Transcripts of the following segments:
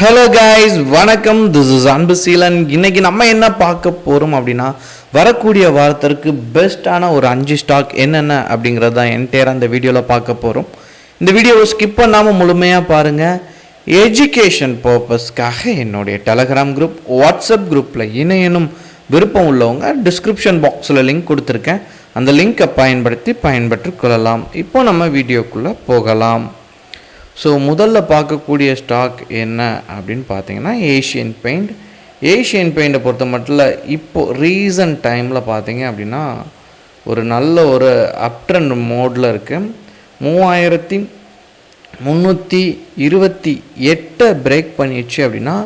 Hello guys, வணக்கம். This is Anbuseelan. இன்னைக்கு நம்ம என்ன பார்க்க போகிறோம் அப்படின்னா, வரக்கூடிய வாரத்திற்கு பெஸ்ட்டான ஒரு 5 ஸ்டாக் என்னென்ன அப்படிங்கிறது தான் என்டையர் அந்த வீடியோவில் பார்க்க போகிறோம். இந்த வீடியோவை ஸ்கிப் பண்ணாமல் முழுமையாக பாருங்கள். எஜுகேஷன் பர்பஸ்க்காக என்னுடைய டெலகிராம் குரூப், வாட்ஸ்அப் குரூப்பில் இணையனும் விருப்பம் உள்ளவங்க டிஸ்கிரிப்ஷன் பாக்ஸில் லிங்க் கொடுத்துருக்கேன். அந்த லிங்கை பயன்பெற்று கொள்ளலாம். இப்போ நம்ம வீடியோக்குள்ளே போகலாம். ஸோ முதல்ல பார்க்கக்கூடிய ஸ்டாக் என்ன அப்படின்னு பார்த்தீங்கன்னா ஏஷியன் பெயிண்ட்டை பொறுத்த மட்டும் இப்போது ரீசன்ட் டைமில் பார்த்தீங்க அப்படின்னா ஒரு நல்ல ஒரு அப்ட்ரெண்ட் மோடில் இருக்குது. 3328 பிரேக் பண்ணிடுச்சு அப்படின்னா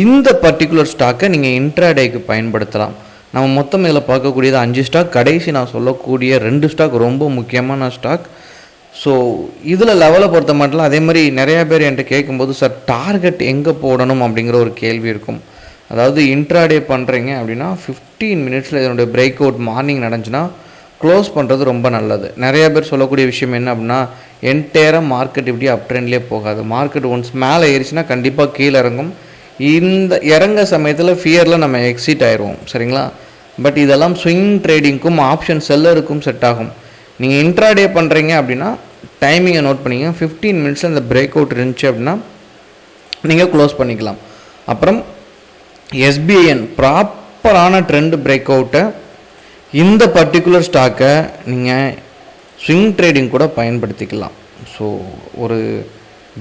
இந்த பர்டிகுலர் ஸ்டாக்கை நீங்கள் இன்ட்ராடேக்கு பயன்படுத்தலாம். நம்ம மொத்தம் இதில் பார்க்கக்கூடியது 5 ஸ்டாக். கடைசி நான் சொல்லக்கூடிய 2 ஸ்டாக் ரொம்ப முக்கியமான ஸ்டாக். ஸோ இதில் லெவலை பொறுத்த மட்டும் அதே மாதிரி நிறையா பேர் என்கிட்ட கேட்கும்போது, சார் டார்கெட் எங்கே போடணும் அப்படிங்கிற ஒரு கேள்வி இருக்கும். அதாவது இன்ட்ராடே பண்ணுறீங்க அப்படின்னா 15 மினிட்ஸில் இதனுடைய பிரேக் அவுட் மார்னிங் நடந்துச்சுன்னா க்ளோஸ் பண்ணுறது ரொம்ப நல்லது. நிறையா பேர் சொல்லக்கூடிய விஷயம் என்ன அப்படின்னா, என்டையராக மார்க்கெட் இப்படி அப் ட்ரெண்ட்லேயே போகாது. மார்க்கெட் ஒன்ஸ் மேலே ஏறிச்சுன்னா கண்டிப்பாக கீழே இறங்கும். இந்த இறங்க சமயத்தில் ஃபியரில் நம்ம எக்ஸிட் ஆயிடுவோம், சரிங்களா? பட் இதெல்லாம் ஸ்விங் ட்ரேடிங்க்கும் ஆப்ஷன் செல்லருக்கும் செட் ஆகும். நீங்கள் இன்ட்ராடே பண்ணுறீங்க அப்படின்னா டைமிங்கை நோட் பண்ணிங்க. 15 மினிட்ஸில் இந்த பிரேக் அவுட் இருந்துச்சு அப்படின்னா நீங்கள் க்ளோஸ் பண்ணிக்கலாம். அப்புறம் எஸ்பிஐஎன் ப்ராப்பரான ட்ரெண்ட் பிரேக் அவுட்டை இந்த பர்டிகுலர் ஸ்டாக்கை நீங்கள் ஸ்விங் ட்ரேடிங் கூட பயன்படுத்திக்கலாம். ஸோ ஒரு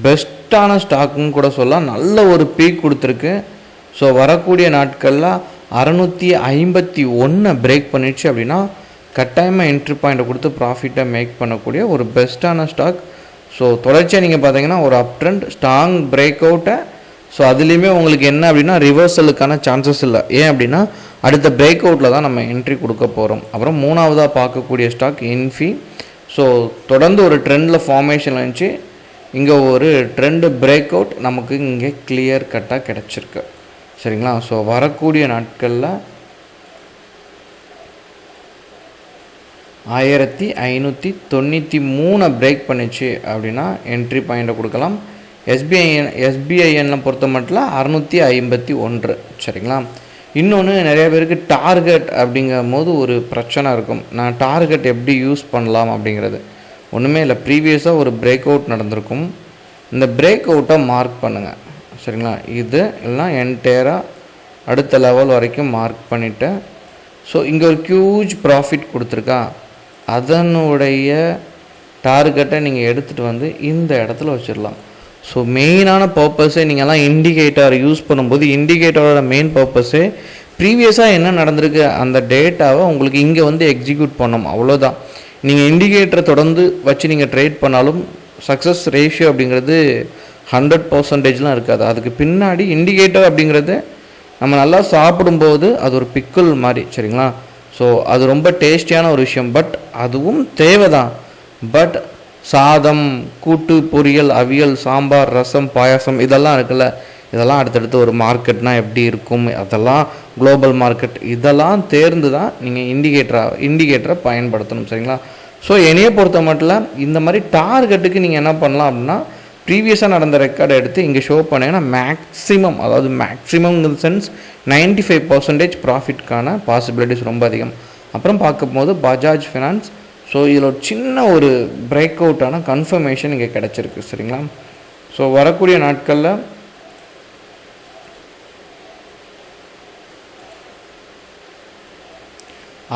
பெஸ்ட்டான ஸ்டாக்குன்னு கூட சொல்லலாம். நல்ல ஒரு பீக் கொடுத்துருக்கு. ஸோ வரக்கூடிய நாட்களில் 651 பிரேக் பண்ணிடுச்சு அப்படின்னா கட்டாயமாக என்ட்ரி பாயிண்ட்டை கொடுத்து ப்ராஃபிட்டை மேக் பண்ணக்கூடிய ஒரு பெஸ்ட்டான ஸ்டாக். ஸோ தொடர்ச்சியாக நீங்கள் பார்த்தீங்கன்னா ஒரு அப் ட்ரெண்ட் ஸ்ட்ராங் பிரேக் அவுட்டை, ஸோ அதுலேயுமே உங்களுக்கு என்ன அப்படின்னா ரிவர்சலுக்கான சான்சஸ் இல்லை. ஏன் அப்படின்னா அடுத்த பிரேக் அவுட்டில் தான் நம்ம என்ட்ரி கொடுக்க போகிறோம். அப்புறம் மூணாவதாக பார்க்கக்கூடிய ஸ்டாக் இன்ஃபி. ஸோ தொடர்ந்து ஒரு ட்ரெண்டில் ஃபார்மேஷன் இருந்துச்சு. இங்கே ஒரு ட்ரெண்டு பிரேக் அவுட் நமக்கு இங்கே கிளியர் கட்டாக கிடச்சிருக்கு, சரிங்களா? ஸோ வரக்கூடிய நாட்களில் 1593 பிரேக் பண்ணிச்சு அப்படின்னா என்ட்ரி பாயிண்ட்டை கொடுக்கலாம். எஸ்பிஐஎன்னை பொறுத்த மட்டும் 651, சரிங்களா? இன்னொன்று நிறைய பேருக்கு டார்கெட் அப்படிங்கும் போது ஒரு பிரச்சனை இருக்கும். நான் டார்கெட் எப்படி யூஸ் பண்ணலாம் அப்படிங்கிறது ஒன்றுமே இல்லை. ப்ரீவியஸாக ஒரு பிரேக் அவுட் நடந்திருக்கும். இந்த பிரேக் அவுட்டை மார்க் பண்ணுங்கள், சரிங்களா? இது எல்லாம் என்டையராக அடுத்த லெவல் வரைக்கும் மார்க் பண்ணிவிட்டு, ஸோ இங்கே ஒரு ஹியூஜ் ப்ராஃபிட் கொடுத்துருக்கா, அதனுடைய டார்கெட்டை நீங்கள் எடுத்துகிட்டு வந்து இந்த இடத்துல வச்சிடலாம். ஸோ மெயினான பர்பஸே நீங்கள்லாம் இண்டிகேட்டர் யூஸ் பண்ணும்போது இண்டிகேட்டரோட மெயின் பர்பஸே ப்ரீவியஸாக என்ன நடந்திருக்கு அந்த டேட்டாவை உங்களுக்கு இங்கே வந்து எக்ஸிக்யூட் பண்ணணும், அவ்வளோதான். நீங்கள் இண்டிகேட்டரை தொடர்ந்து வச்சு நீங்கள் ட்ரேட் பண்ணாலும் சக்ஸஸ் ரேஷியோ அப்படிங்கிறது 100% இருக்காது. அதுக்கு பின்னாடி இண்டிகேட்டர் அப்படிங்கிறது நம்ம நல்லா சாப்பிடும்போது அது ஒரு பிக்கிள் மாதிரி, சரிங்களா? ஸோ அது ரொம்ப டேஸ்டியான ஒரு விஷயம். பட் அதுவும் தேவை தான். பட் சாதம், கூட்டு, பொரியல், அவியல், சாம்பார், ரசம், பாயாசம் இதெல்லாம் இருக்குல்ல, இதெல்லாம் அடுத்தடுத்து ஒரு மார்க்கெட்னால் எப்படி இருக்கும், அதெல்லாம் குளோபல் மார்க்கெட், இதெல்லாம் தேர்ந்து தான் நீங்கள் இண்டிகேட்டரை பயன்படுத்தணும், சரிங்களா? ஸோ என்னையை பொறுத்த மட்டும் இந்த மாதிரி டார்கெட்டுக்கு நீங்கள் என்ன பண்ணலாம் அப்படின்னா ப்ரீவியஸாக நடந்த ரெக்கார்டை எடுத்து இங்கே ஷோ பண்ணிங்கன்னா மேக்ஸிமம், அதாவது மேக்ஸிமம் இன் சென்ஸ் 95% ப்ராஃபிட்கான பாசிபிலிட்டிஸ் ரொம்ப அதிகம். அப்புறம் பார்க்கும்போது பஜாஜ் ஃபினான்ஸ். ஸோ இதில் ஒரு சின்ன ஒரு பிரேக் அவுட்டான கன்ஃபர்மேஷன் இங்கே கிடச்சிருக்கு, சரிங்களா? ஸோ வரக்கூடிய நாட்களில்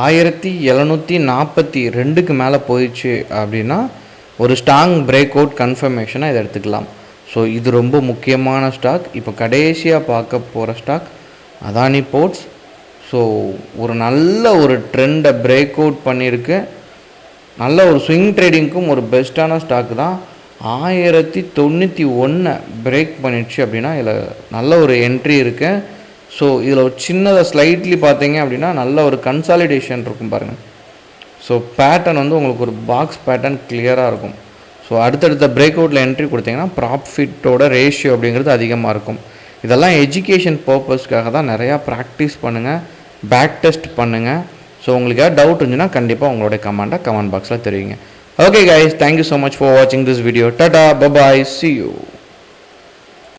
$1742 மேலே போயிடுச்சு அப்படின்னா ஒரு ஸ்ட்ராங் பிரேக் அவுட் கன்ஃபர்மேஷனாக இதை எடுத்துக்கலாம். ஸோ இது ரொம்ப முக்கியமான ஸ்டாக். இப்போ கடைசியாக பார்க்க போகிற ஸ்டாக் அதானி போர்ட்ஸ். ஸோ ஒரு நல்ல ஒரு ட்ரெண்டை பிரேக் அவுட் பண்ணியிருக்கு. நல்ல ஒரு ஸ்விங் ட்ரேடிங்க்கும் ஒரு பெஸ்ட்டான ஸ்டாக் தான். 1091 பிரேக் பண்ணிடுச்சு அப்படின்னா இதில் நல்ல ஒரு என்ட்ரி இருக்குது. ஸோ இதில் ஒரு சின்னதாக ஸ்லைட்லி பார்த்தீங்க அப்படின்னா நல்ல ஒரு கன்சாலிடேஷன் இருக்கும் பாருங்கள். ஸோ பேட்டர்ன் வந்து உங்களுக்கு ஒரு பாக்ஸ் பேட்டர்ன் கிளியராக இருக்கும். ஸோ அடுத்தடுத்த பிரேக் அவுட்டில் என்ட்ரி கொடுத்தீங்கன்னா ப்ராஃபிட்டோட ரேஷியோ அப்படிங்கிறது அதிகமாக இருக்கும். இதெல்லாம் எஜுகேஷன் பர்பஸ்க்காக தான். நிறையா ப்ராக்டிஸ் பண்ணுங்கள், பேக் டெஸ்ட் பண்ணுங்கள். ஸோ உங்களுக்கு ஏதாவது டவுட் இருந்துச்சுன்னா கண்டிப்பாக உங்களுடைய கமெண்ட் பாக்ஸில் தெரிவிங்க. Okay guys, thank you so much for வாட்சிங் this video. Tata, bye bye, see you.